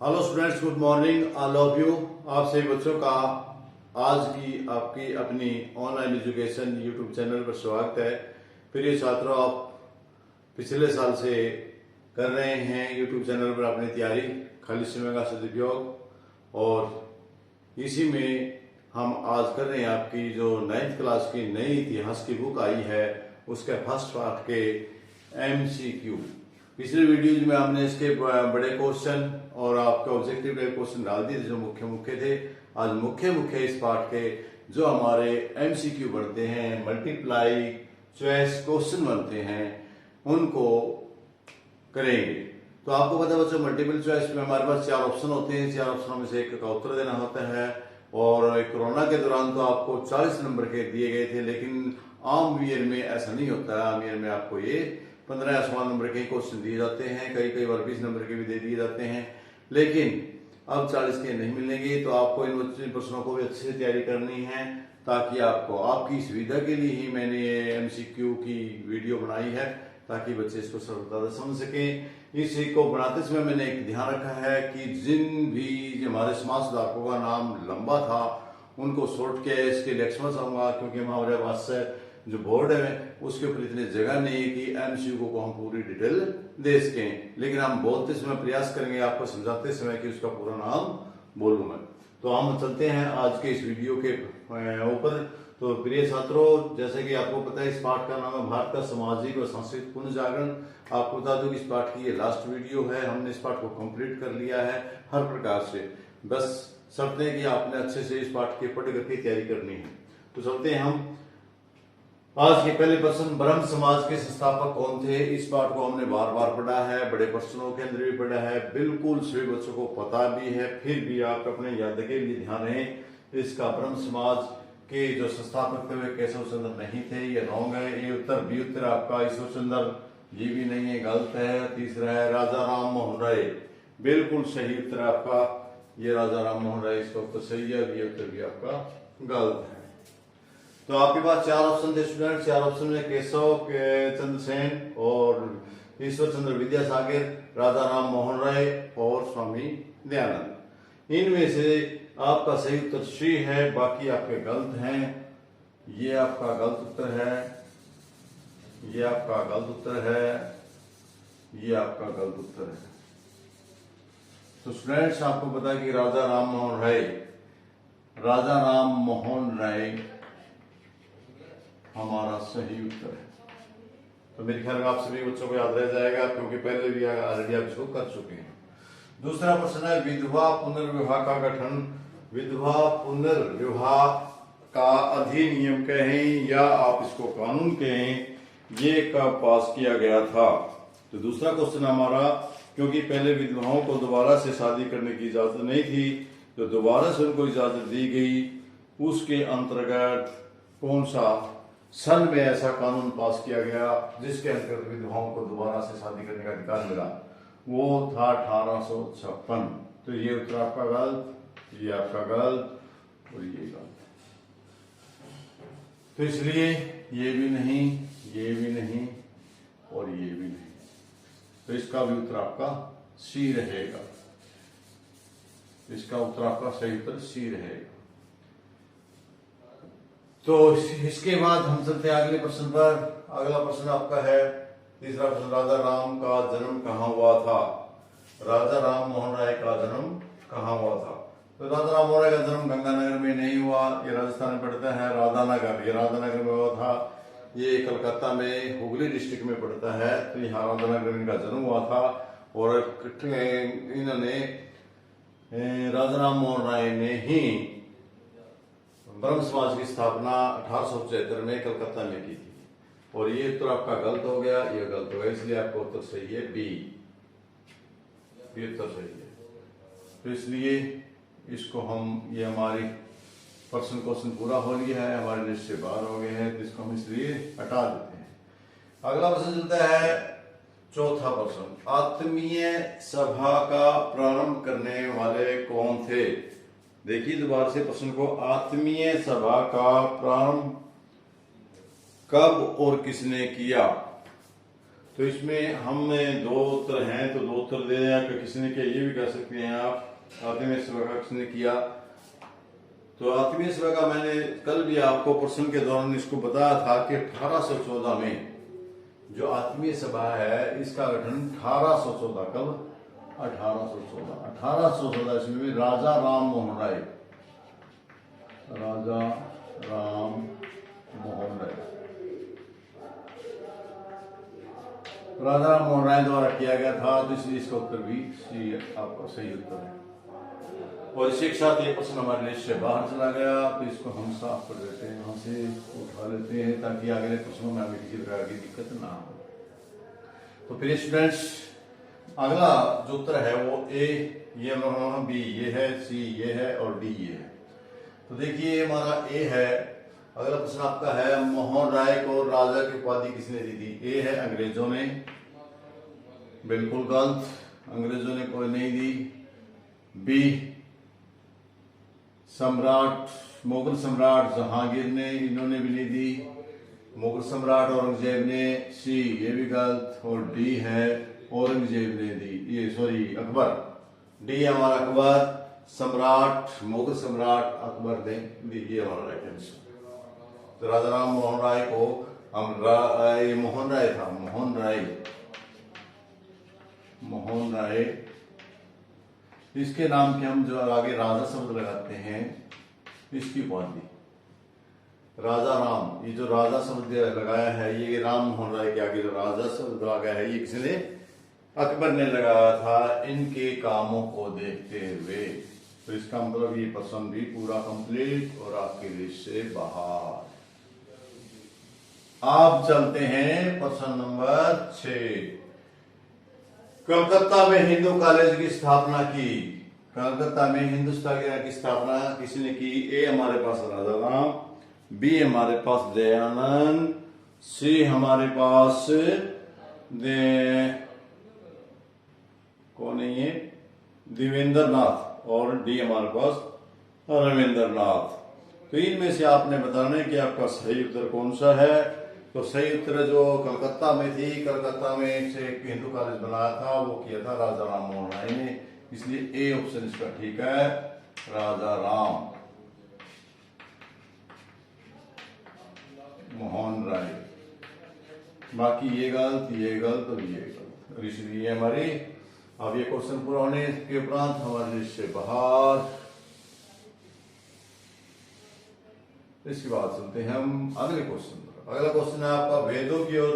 Hello students, good morning all of you. आप सभी बच्चों का आज की आपकी अपनी ऑनलाइन एजुकेशन यूट्यूब चैनल पर स्वागत है। प्रिय छात्रों, आप पिछले साल से कर रहे हैं यूट्यूब चैनल पर अपनी तैयारी, खाली समय का सदुपयोग, और इसी में हम आज कर रहे हैं आपकी जो 9th क्लास की नई इतिहास की बुक आई है उसके फर्स्ट पार्ट के MCQ। पिछले वीडियोज में हमने इसके बड़े क्वेश्चन और आपके ऑब्जेक्टिव टाइप क्वेश्चन डाल दिए जो मुख्य मुख्य थे। आज मुख्य इस पार्ट के जो हमारे MCQ बनते हैं, मल्टीप्लाई चॉइस क्वेश्चन बनते हैं, उनको करेंगे। तो आपको पता है बच्चों, मल्टीपल चॉइस में हमारे पास 4 ऑप्शन होते हैं। 4 ऑप्शनों में से एक का उत्तर देना होता है, और कोरोना के दौरान तो आपको 40 नंबर के दिए गए थे, लेकिन आम ईयर में ऐसा नहीं होता है। आम ईयर में आपको ये 15 या 16 नंबर के क्वेश्चन दिए जाते हैं, कई बार 20 नंबर के भी दे दिए जाते हैं, लेकिन अब 40 के नहीं मिलेंगे। तो आपको इन प्रश्नों को भी अच्छे से तैयारी करनी है, ताकि आपको आपकी सुविधा के लिए ही मैंने ये MCQ की वीडियो बनाई है, ताकि बच्चे इसको सरलता से समझ सकें। इसी को बनाते समय मैंने एक ध्यान रखा है कि जिन भी हमारे समाज सुधारकों का नाम लंबा था उनको शॉर्ट किया है। इसके लिए एक्सपर्ट आऊंगा, क्योंकि हमारे पास जो बोर्ड है उसके ऊपर इतनी जगह नहीं है कि MCQ को हम पूरी डिटेल दे सकें, लेकिन हम बोलते समय प्रयास करेंगे आपको समझाते समय कि उसका पूरा नाम बोलूं मैं। तो हम चलते हैं आज के इस वीडियो के ऊपर। तो प्रिय छात्रों, जैसे कि आपको पता है इस पाठ का नाम है भारत का सामाजिक और सांस्कृतिक पुनर्जागरण। आपको बता दूं कि इस पाठ की ये लास्ट वीडियो है, हमने इस पाठ को कंप्लीट कर लिया है हर प्रकार से। बस शर्त है कि आपने अच्छे से इस पाठ के पढ़ करके तैयारी करनी है। तो चलते हैं हम आज के पहले प्रश्न, ब्रह्म समाज के संस्थापक कौन थे। इस पाठ को हमने बार बार पढ़ा है, बड़े प्रश्नों के अंदर भी पढ़ा है, बिल्कुल सभी बच्चों को पता भी है, फिर भी आप अपने याद के लिए ध्यान रहे। इसका ब्रह्म समाज के जो संस्थापक थे वे केशव चंद्र नहीं थे, ये रॉन्ग है। ये उत्तर बी उत्तर आपका ईश्वर चंद्र, ये भी नहीं है, गलत है। तीसरा है राजा राम मोहन राय, बिल्कुल सही उत्तर आपका, ये राजा राम मोहन राय इसका उत्तर सही है, बी उत्तर भी आपका गलत है। तो आपके पास 4 ऑप्शन थे स्टूडेंट। 4 ऑप्शन में केशव चंद्र सेन और ईश्वर चंद्र विद्यासागर, राजा राम मोहन राय और स्वामी दयानंद। इनमें से आपका सही उत्तर सी है, बाकी आपके गलत हैं। ये आपका गलत उत्तर है, ये आपका गलत उत्तर है, ये आपका गलत उत्तर है। तो स्टूडेंट्स, आपको पता है कि राजा राम मोहन राय हमारा सही उत्तर है। तो मेरे ख्याल में आप सभी बच्चों को याद रह जाएगा, क्योंकि पहले भी ऑलरेडी आप इसको कर चुके हैं। दूसरा प्रश्न है विधवा पुनर्विवाह का गठन। विधवा पुनर्विवाह का अधिनियम कहें या आप इसको कानून कहें, ये कब पास किया गया था। तो दूसरा क्वेश्चन हमारा, क्योंकि पहले विधवाओं को दोबारा से शादी करने की इजाजत नहीं थी, तो दोबारा से उनको इजाजत दी गई, उसके अंतर्गत कौन सा सन में ऐसा कानून पास किया गया जिसके अंतर्गत विधवाओं को दोबारा से शादी करने का अधिकार मिला। वो था 1856। तो ये उत्तर आपका गलत, ये आपका गलत और ये गलत। तो इसलिए ये भी नहीं, ये भी नहीं और ये भी नहीं। तो इसका भी उत्तर आपका सी रहेगा। इसका उत्तर आपका सही उत्तर सी रहेगा। तो इसके बाद हम चलते हैं अगले प्रश्न पर। अगला प्रश्न आपका है तीसरा प्रश्न, राजा राम का जन्म कहाँ हुआ था। राजा राम मोहन राय का जन्म कहाँ हुआ था। तो राजा राम मोहन राय का जन्म गंगानगर में नहीं हुआ, ये राजस्थान में पड़ता है। राधानगर, ये राधानगर में हुआ था। ये कलकत्ता में हुगली डिस्ट्रिक्ट में पड़ता है। तो यहाँ राधानगर में इनका जन्म हुआ था, और इन्होंने राजा राम मोहन राय ने ही ब्रह्म समाज की स्थापना 1875 में कलकत्ता में की थी। और ये उत्तर आपका गलत हो गया, ये गलत हो गया, इसलिए आपका उत्तर सही है बी, ये उत्तर सही है। तो इसलिए इसको हम, ये हमारी प्रश्न क्वेश्चन पूरा हो लिया है, हमारे लिस्ट से बाहर हो गए हैं, तो इसको हम इसलिए हटा देते हैं। अगला प्रश्न चलता है चौथा प्रश्न, आत्मीय सभा का प्रारंभ करने वाले कौन थे। देखिए दोबारा से प्रश्न को, आत्मीय सभा का प्रारंभ कब और किसने किया। तो इसमें हम दो उत्तर हैं, तो दो उत्तर दे दें। कि किसी ने किया, ये भी कर सकते हैं आप। आत्मीय सेवा का किसने किया, तो आत्मीय सेवा का मैंने कल भी आपको प्रश्न के दौरान इसको बताया था कि 1814 में जो आत्मीय सभा है इसका गठन 1814 कब 1814 ईस्वी में राजा राम मोहन राय, राजा राम मोहन राय, राजा राम मोहन राय द्वारा किया गया था। तो इसलिए इसका उत्तर भी सी आपका सही उत्तर है। और इसी के साथ ये प्रश्न हमारे लिस्ट से बाहर चला गया, तो इसको हम साफ कर देते हैं, यहाँ से उठा लेते हैं ताकि अगले प्रश्नों में हमें किसी प्रकार की दिक्कत ना हो। तो फिर स्टूडेंट्स अगला जो उत्तर है वो ए, ये बी ये है, सी ये है और डी ये है। तो देखिए हमारा ए है। अगला प्रश्न आपका है मोहन राय को राजा की उपाधि किसने दी थी। ए है अंग्रेजों ने, बिल्कुल गलत, अंग्रेजों ने कोई नहीं दी। बी सम्राट, मुगल सम्राट जहांगीर ने, इन्होंने भी नहीं दी। मुगल सम्राट औरंगजेब ने, सी ये भी गलत। और डी है औरंगजेब ने दी, ये सॉरी अकबर, डी हमारा अकबर, सम्राट मुगल सम्राट अकबर ने दी, ये हमारा राइट आंसर। तो राजा राम मोहन राय को हम मोहन राय था, मोहन राय, इसके नाम के हम जो आगे राजा शब्द लगाते हैं इसकी उपाधि राजा राम, ये जो राजा शब्द लगाया है ये राम मोहन राय के आगे जो राजा शब्द लगा है ये किसने, अकबर ने लगाया था इनके कामों को देखते हुए। तो इसका मतलब ये प्रश्न भी पूरा कंप्लीट और आपके लिस्ट से बाहर। आप चलते हैं प्रश्न नंबर 6। कलकत्ता में हिंदू कॉलेज की स्थापना की, कलकत्ता में हिंदुस्तान की स्थापना किसने की। ए हमारे पास राजा राम, बी हमारे पास दयानंद, सी हमारे पास कौन है ये देवेंद्र नाथ, और डी हमारे पास रविंद्र नाथ। तो इनमें से आपने बताना है कि आपका सही उत्तर कौन सा है। तो सही उत्तर जो कलकत्ता में थी, कलकत्ता में से एक हिंदू कॉलेज बनाया था, वो किया था राजा राम मोहन राय ने, इसलिए ए ऑप्शन इसका ठीक है, राजा राम मोहन राय। बाकी ये गलत, ये गलत और ये गलत, इसलिए हमारी अब ये क्वेश्चन पूरा होने के उपरांत हमारे लिस्ट से बाहर। इसके बाद चलते हैं हम अगले क्वेश्चन पर। अगला क्वेश्चन है आपका वेदों की ओर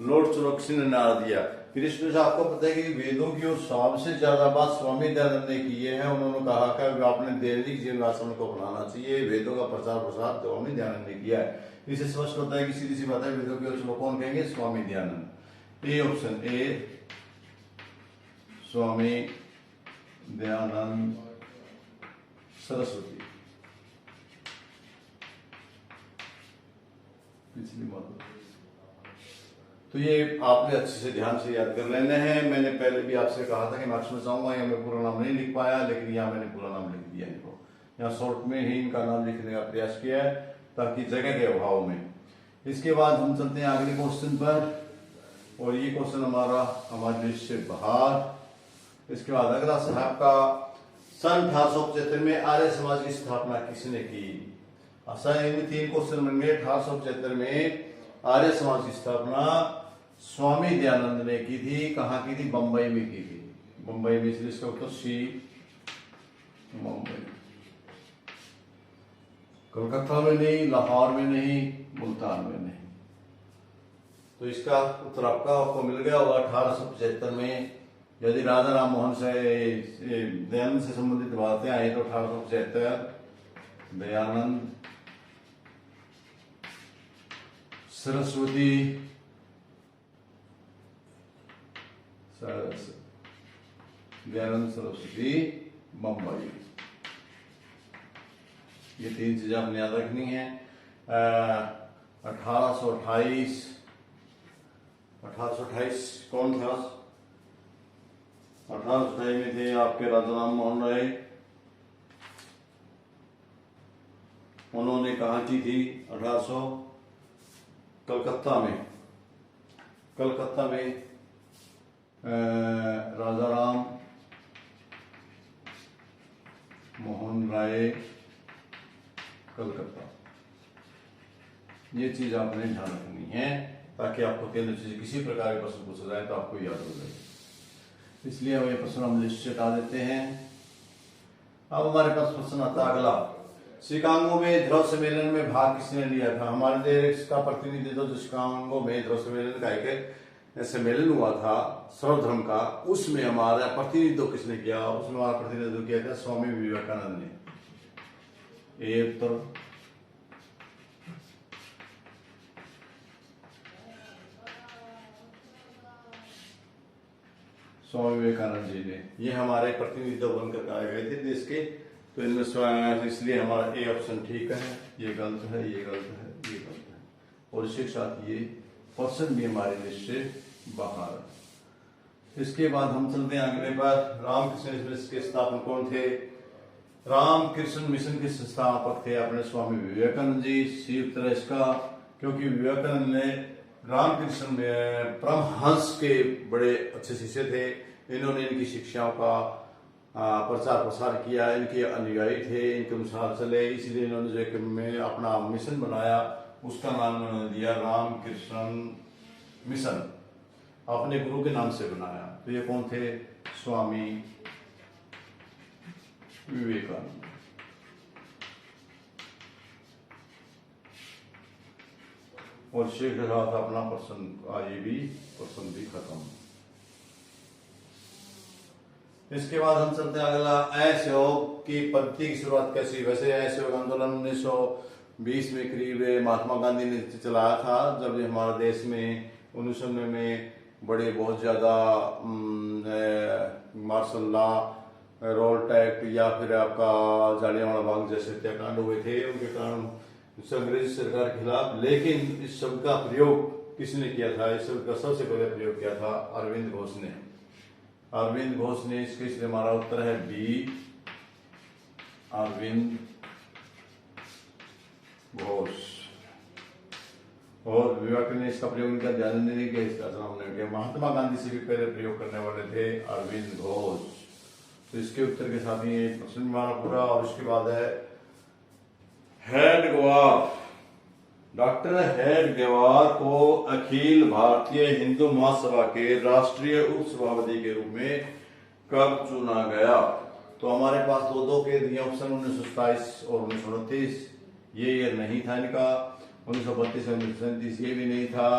लॉर्ड चौरसिया ने नारा दिया। फिर इसमें से आपको पता है कि वेदों की ओर सबसे ज्यादा बात स्वामी दयानंद ने की है। उन्होंने कहा कि आपने दैनिक जीवन आचरण को अपनाना चाहिए, वेदों का प्रचार प्रसार स्वामी दयानंद ने किया है। इसे स्पष्ट होता है कि सीधी सी बात है, वेदों की ओर चलो कौन कहेंगे, Swami Dayanand. A option A Swami Dayanand Saraswati, पिछली बात। तो ये आपने अच्छे से ध्यान से याद कर लेने हैं। मैंने पहले भी आपसे कहा था कि मार्क्स में जाऊंगा, यहाँ मैं पूरा नाम नहीं लिख पाया, लेकिन यहाँ मैंने पूरा नाम लिख दिया इनको। यहाँ शॉर्ट में ही इनका नाम लिखने का प्रयास किया है ताकि जगह के अभाव में। इसके बाद हम चलते हैं अगले क्वेश्चन पर, और ये क्वेश्चन हमारे लिस्ट से बाहर। इसके बाद अगला साहब का सन 1875 में आर्य समाज की स्थापना किसने की। इनमें 3 क्वेश्चन बन गए। 1875 में आर्य समाज की स्थापना स्वामी दयानंद ने की थी। कहाँ की थी, बंबई में की थी, बंबई में, इसलिए इसका उत्तर सी मुंबई। कलकत्ता में नहीं, लाहौर में नहीं, मुल्तान में नहीं। तो इसका उत्तर आपको मिल गया होगा। 1875 में यदि राजा राम मोहन से दयानंद से संबंधित बातें आई तो 1875 दयानंद सरस्वती, दयानंद सरस्वती बंबई, ये 3 चीजें हमने याद रखनी है। 1828 कौन था, 1828 में थे आपके राजा राम मोहन राय। उन्होंने कहा की थी 1800 कलकत्ता में, कलकत्ता में राजा राम मोहन राय कलकत्ता, ये चीज आपने ध्यान रखनी है ताकि आपको केंद्र से किसी प्रकार के प्रश्न पूछा जाए तो आपको याद हो जाए। इसलिए हम ये प्रश्न हम लिस्ट से हटा देते हैं। अब हमारे पास प्रश्न आता अगला, शिकागो में ध्रुव सम्मेलन में भाग किसने लिया था? हमारे देश का प्रतिनिधित्व जो शिकागो में ध्रुव सम्मेलन का एक सम्मेलन हुआ था सर्वधर्म का, उसमें हमारा प्रतिनिधित्व किसने किया? उसमें हमारा प्रतिनिधित्व किया था स्वामी विवेकानंद ने। ये उत्तर स्वामी विवेकानंद जी ने, ये हमारे प्रतिनिधित्व बनकर आए गए थे देश के, तो इनमें इसलिए हमारा ए ऑप्शन ठीक है, ये गलत है, ये गलत है, ये गलत है, और इसके साथ ये पर्सन भी हमारे लिस्ट से बाहर है। इसके बाद हम चलते हैं अगले पर, रामकृष्ण मिशन के स्थापक कौन थे? रामकृष्ण मिशन के संस्थापक थे अपने स्वामी विवेकानंद जी। सी उत्तर है इसका, क्योंकि विवेकानंद ने रामकृष्ण परमहंस के बड़े अच्छे शिष्य थे, इन्होंने इनकी शिक्षाओं का प्रचार प्रसार किया, इनके अनुयायी थे, इनके अनुसार चले, इसलिए इन्होंने जो एक में अपना मिशन बनाया, उसका नाम उन्होंने दिया रामकृष्ण मिशन, अपने गुरु के नाम से बनाया। तो ये कौन थे? स्वामी विवेकानंद। और शेख के साथ अपना प्रश्न ये भी प्रश्न भी खत्म। इसके बाद हम चलते हैं अगला, असहयोग की पद्धति की शुरुआत कैसी? वैसे असहयोग आंदोलन 1920 में करीब महात्मा गांधी ने चलाया था, जब हमारे देश में 1990 में बड़े बहुत ज्यादा मार्शल लॉ, रोल्ट एक्ट या फिर आपका जालियांवाला बाग जैसे हत्याकांड हुए थे, उनके कारण अंग्रेज सरकार के खिलाफ। लेकिन इस शब्द का प्रयोग किसने किया था? इस शब्द का सबसे पहले प्रयोग किया था अरविंद घोष ने। अरविंद घोष ने, इसके इसलिए हमारा उत्तर है बी, अरविंद घोष। और विवेकानंद ने इसका प्रयोग इनका ध्यान देने के इसका किया। महात्मा गांधी से भी पहले प्रयोग करने वाले थे अरविंद घोष। तो इसके उत्तर के साथ ही प्रश्न हमारा पूरा। और इसके बाद है हेडगेवार। डॉक्टर हेडगेवार को अखिल भारतीय हिंदू महासभा के राष्ट्रीय उप सभापति के रूप में कब चुना गया? तो हमारे पास दो के दिए ऑप्शन, 1927 और 1929। ये ईयर नहीं था इनका। 1932 और 1937 ये भी नहीं था।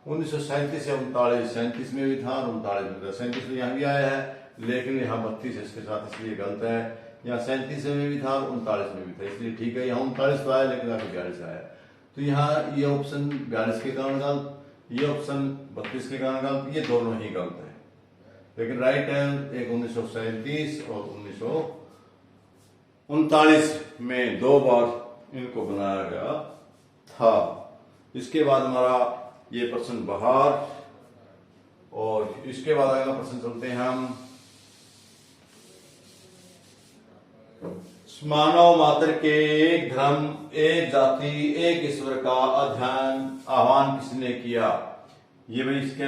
1937 से 37 में भी था और 39 में था। 37 में यहाँ भी आया है, लेकिन यहाँ 32 है इसके साथ, इसलिए गलत है। यहाँ 37 में भी था और 39 में भी था, इसलिए ठीक है। यहाँ 39 तो आया, लेकिन अभी 42 आया, तो यहाँ ये ऑप्शन 42 के कारण गलत, ये ऑप्शन 32 के कारण गलत, ये दोनों ही गलत है। लेकिन राइट है एक 1937 और 1939 में 2 बार इनको बनाया गया था। इसके बाद हमारा ये प्रश्न बाहर। और इसके बाद अगला प्रश्न चलते हैं हम, मानव मात्र के एक धर्म, एक जाति, एक ईश्वर का आह्वान किसने किया? ये भाई इसके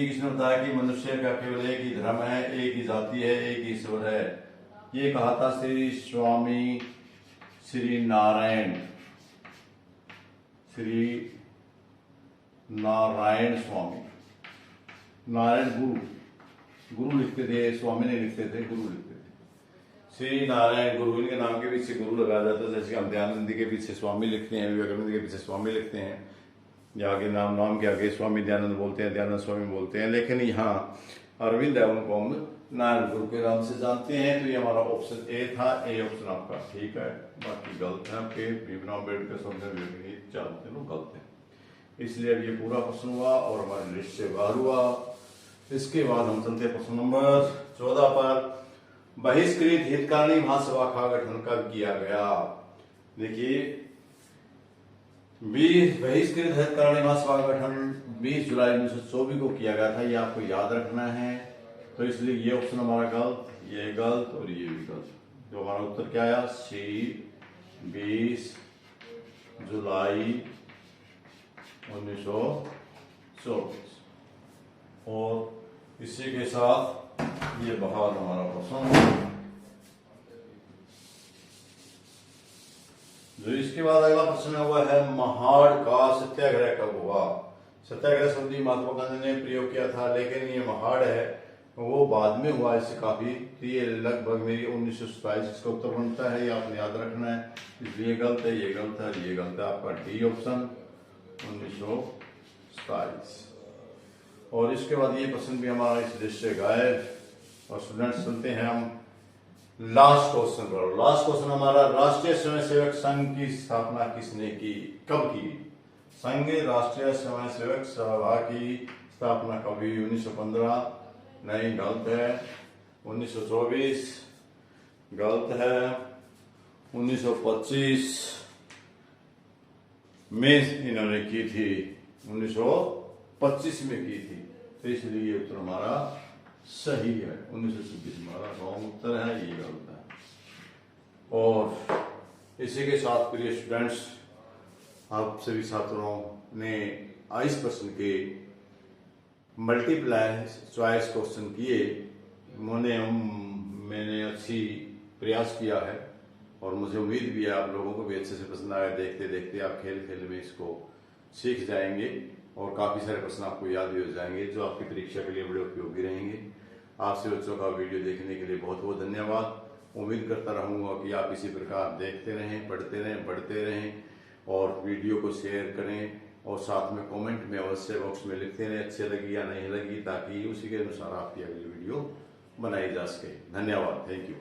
किसने बताया कि मनुष्य का केवल एक ही धर्म है, एक ही जाति है, एक ही ईश्वर है? ये कहा था श्री स्वामी श्री नारायण स्वामी। नारायण गुरु लिखते थे, स्वामी नहीं लिखते थे, गुरु लिखते थे। श्री नारायण गुरु, इनके नाम के पीछे गुरु लगाया जाता है। जैसे हम दयानंद के पीछे स्वामी लिखते हैं, विवेकानंद के पीछे स्वामी लिखते हैं, या आगे नाम के आगे स्वामी दयानंद बोलते हैं, दयानंद स्वामी बोलते हैं। लेकिन यहाँ अरविंद है, उनको हम नारायण गुरु के नाम से जानते हैं। तो ये हमारा ऑप्शन ए था, ए ऑप्शन आपका ठीक है, बाकी गलत है आपके। भीमराव अम्बेडकर चार गलत है, इसलिए अब ये पूरा प्रश्न हुआ और हमारी लिस्ट से बाहर हुआ। इसके बाद हम चलते प्रश्न नंबर 14 पर, बहिष्कृत हितकारिणी महासभा का गठन कब किया गया? देखिए, बहिष्कृत हितकारिणी महासभा का गठन 20 जुलाई 1924 को किया गया था, ये आपको याद रखना है। तो इसलिए ये ऑप्शन हमारा गलत, ये गलत और ये भी गलत। तो हमारा उत्तर क्या आया? सी, 20 जुलाई 1924। और इसी के साथ ये बहार हमारा प्रश्न। जो इसके बाद अगला प्रश्न हुआ है, महाड़ का सत्याग्रह कब हुआ? सत्याग्रह शब्द महात्मा गांधी ने प्रयोग किया था, लेकिन ये महाड़ है वो बाद में हुआ, इससे काफी। ये लगभग मेरी 1927 इसका उत्तर बनता है, ये आपने याद रखना है। इसलिए गलत है, ये गलत है, ये गलत है, आपका डी ऑप्शन 1927। और इसके बाद ये प्रश्न भी हमारा इस लिस्ट से गायब। और स्टूडेंट्स सुनते हैं हम लास्ट क्वेश्चन पर। लास्ट क्वेश्चन हमारा, राष्ट्रीय स्वयंसेवक संघ की स्थापना किसने की, कब की? संघ राष्ट्रीय स्वयंसेवक सभा की स्थापना कभी? 1915? नहीं, गलत है। 1924? गलत है। 1925 में इन्होंने की थी, 1925 में की थी, तो इसलिए ये उत्तर हमारा सही है। 1926 हमारा रॉन्ग उत्तर है, ये गलत है। और इसी के साथ प्रिय स्टूडेंट्स, आप सभी छात्रों ने इस प्रश्न के मल्टीप्लाई चॉइस क्वेश्चन किए, मैंने अच्छी प्रयास किया है और मुझे उम्मीद भी है आप लोगों को भी अच्छे से पसंद आया। देखते देखते आप खेल खेल में इसको सीख जाएंगे और काफ़ी सारे प्रश्न आपको याद भी हो जाएंगे, जो आपकी परीक्षा के लिए बड़े उपयोगी रहेंगे। आपसे बच्चों का वीडियो देखने के लिए बहुत बहुत धन्यवाद। उम्मीद करता रहूँगा कि आप इसी प्रकार देखते रहें, पढ़ते रहें और वीडियो को शेयर करें और साथ में कमेंट में अवश्य बॉक्स में लिखते रहें अच्छी लगी या नहीं लगी, ताकि उसी के अनुसार आपकी अगली वीडियो बनाई जा सके। धन्यवाद, थैंक यू।